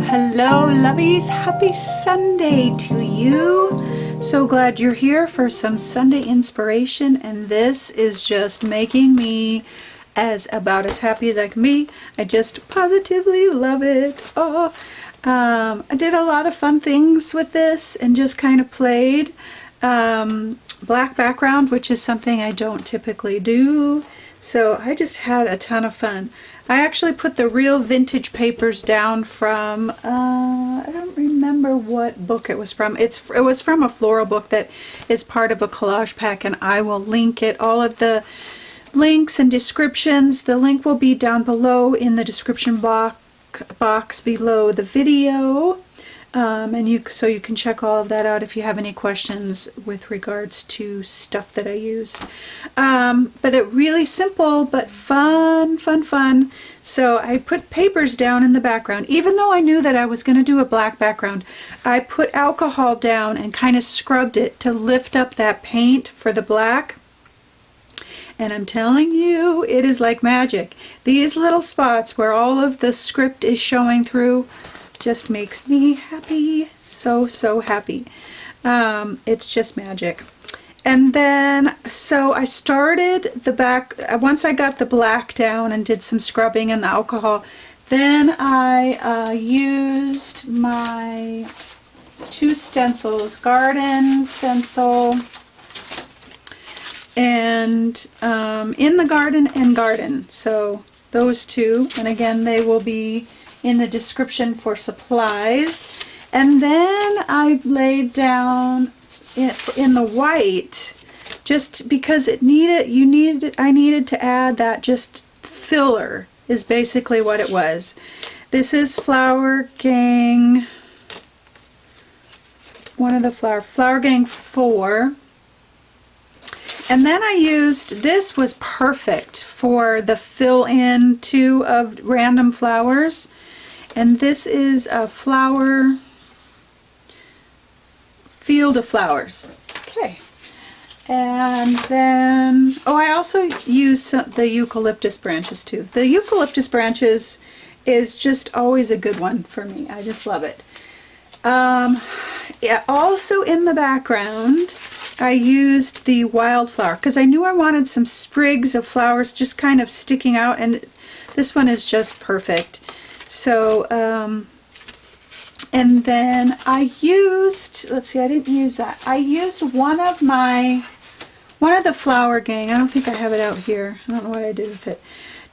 Hello lovies, happy Sunday to you. So glad you're here for some Sunday inspiration, and this is just making me about as happy as I can be. I just positively love it. I did a lot of fun things with this and just kind of played. Black background, which is something I don't typically do. So I just had a ton of fun. I actually put the real vintage papers down from, I don't remember what book it was from. It was from a floral book that is part of a collage pack, and I will link it. All of the links and descriptions, the link will be down below in the description box below the video. So you can check all of that out if you have any questions with regards to stuff that I used. But it really simple but fun. So I put papers down in the background. Even though I knew that I was going to do a black background, I put alcohol down and kind of scrubbed it to lift up that paint for the black. And I'm telling you, it is like magic. These little spots where all of the script is showing through just makes me happy. So happy. It's just magic. And then, so I started the back, once I got the black down and did some scrubbing and the alcohol, then I used my 2 stencils, garden stencil, and in the garden and garden. So those 2, and again, they will be in the description for supplies. And then I laid down in the white just because I needed to add that just filler is basically what it was. This is Flower Gang, one of the Flower Gang 4. And then I used, this was perfect for the fill in too of random flowers. And this is a flower, Field of Flowers. Okay. And then, oh, I also used the eucalyptus branches too. The eucalyptus branches is just always a good one for me. I just love it. Yeah, also in the background, I used the wildflower because I knew I wanted some sprigs of flowers just kind of sticking out, and this one is just perfect. So, and then I used, let's see, I didn't use that. I used one of the Flower Gang. I don't think I have it out here. I don't know what I did with it.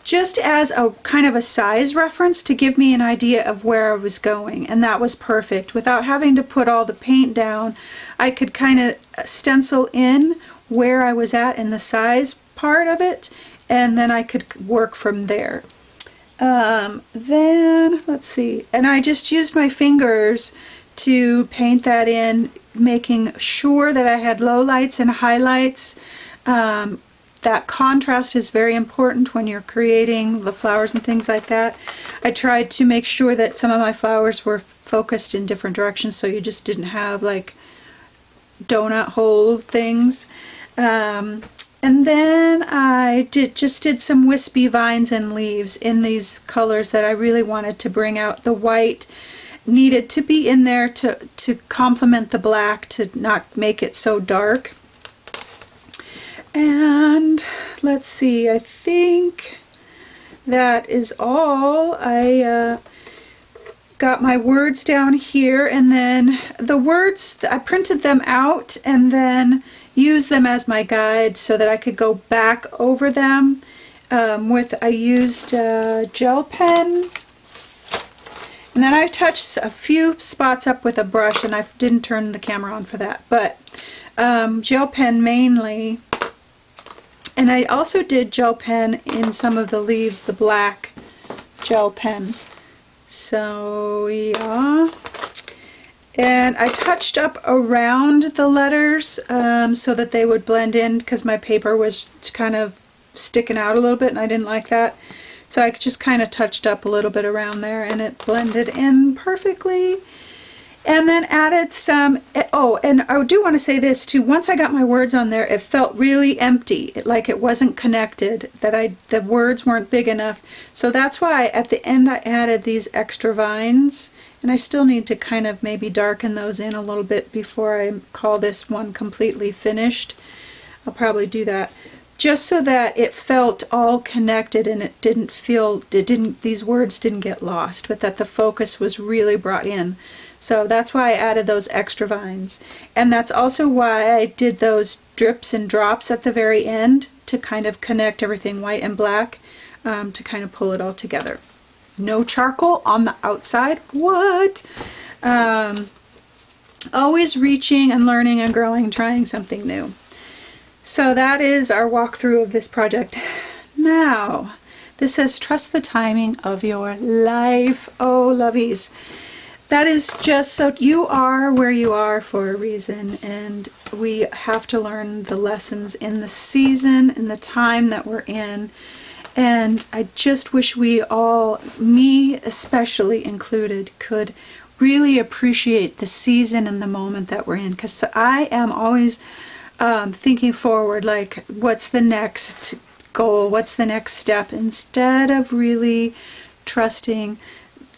Just as a kind of a size reference to give me an idea of where I was going, and that was perfect. Without having to put all the paint down, I could kind of stencil in where I was at in the size part of it, and then I could work from there. Then, let's see, and I just used my fingers to paint that in, making sure that I had lowlights and highlights. That contrast is very important when you're creating the flowers and things like that. I tried to make sure that some of my flowers were focused in different directions, so you just didn't have like donut hole things. And then I just did some wispy vines and leaves in these colors that I really wanted to bring out. The white needed to be in there to complement the black, to not make it so dark. And let's see, I think that is all. I got my words down here, and then the words, I printed them out and then used them as my guide so that I could go back over them I used gel pen, and then I touched a few spots up with a brush, and I didn't turn the camera on for that, but gel pen mainly. And I also did gel pen in some of the leaves, the black gel pen. So yeah. And I touched up around the letters so that they would blend in, because my paper was kind of sticking out a little bit and I didn't like that. So I just kind of touched up a little bit around there and it blended in perfectly. And then added some, oh, and I do want to say this too, once I got my words on there, it felt really empty, like it wasn't connected, that the words weren't big enough. So that's why at the end I added these extra vines, and I still need to kind of maybe darken those in a little bit before I call this one completely finished. I'll probably do that, just so that it felt all connected and it didn't feel, these words didn't get lost, but that the focus was really brought in. So that's why I added those extra vines. And that's also why I did those drips and drops at the very end, to kind of connect everything white and black, to kind of pull it all together. No charcoal on the outside. What? Always reaching and learning and growing, trying something new. So that is our walkthrough of this project. Now, this says, trust the timing of your life. Oh, lovies. That is just so, you are where you are for a reason, and we have to learn the lessons in the season, in the time that we're in. And I just wish we all, me especially included, could really appreciate the season and the moment that we're in. Because I am always thinking forward, like, what's the next goal? What's the next step? Instead of really trusting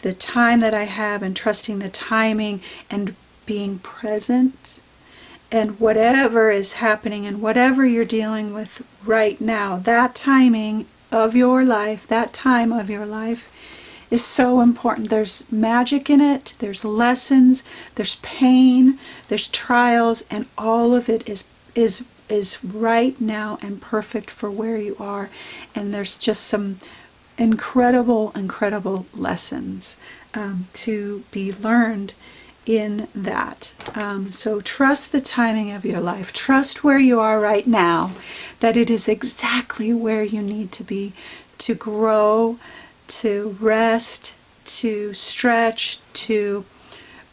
the time that I have and trusting the timing and being present, and whatever is happening and whatever you're dealing with right now, that timing of your life, that time of your life is so important. There's magic in it, there's lessons, there's pain, there's trials, and all of it is right now and perfect for where you are. And there's just some incredible lessons to be learned in that. So trust the timing of your life. Trust where you are right now, that it is exactly where you need to be to grow, to rest, to stretch, to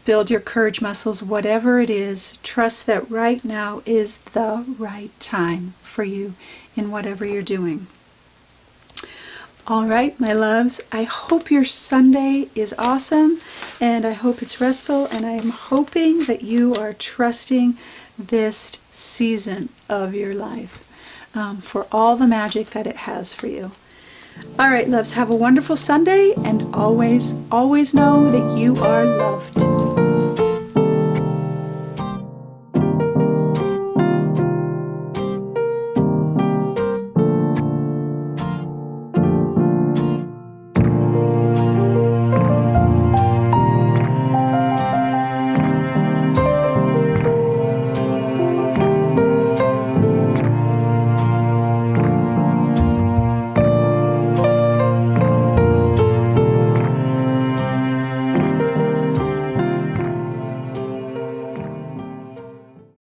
build your courage muscles, whatever it is. Trust that right now is the right time for you in whatever you're doing. All right, my loves, I hope your Sunday is awesome, and I hope it's restful, and I am hoping that you are trusting this season of your life for all the magic that it has for you. All right, loves, have a wonderful Sunday, and always know that you are loved.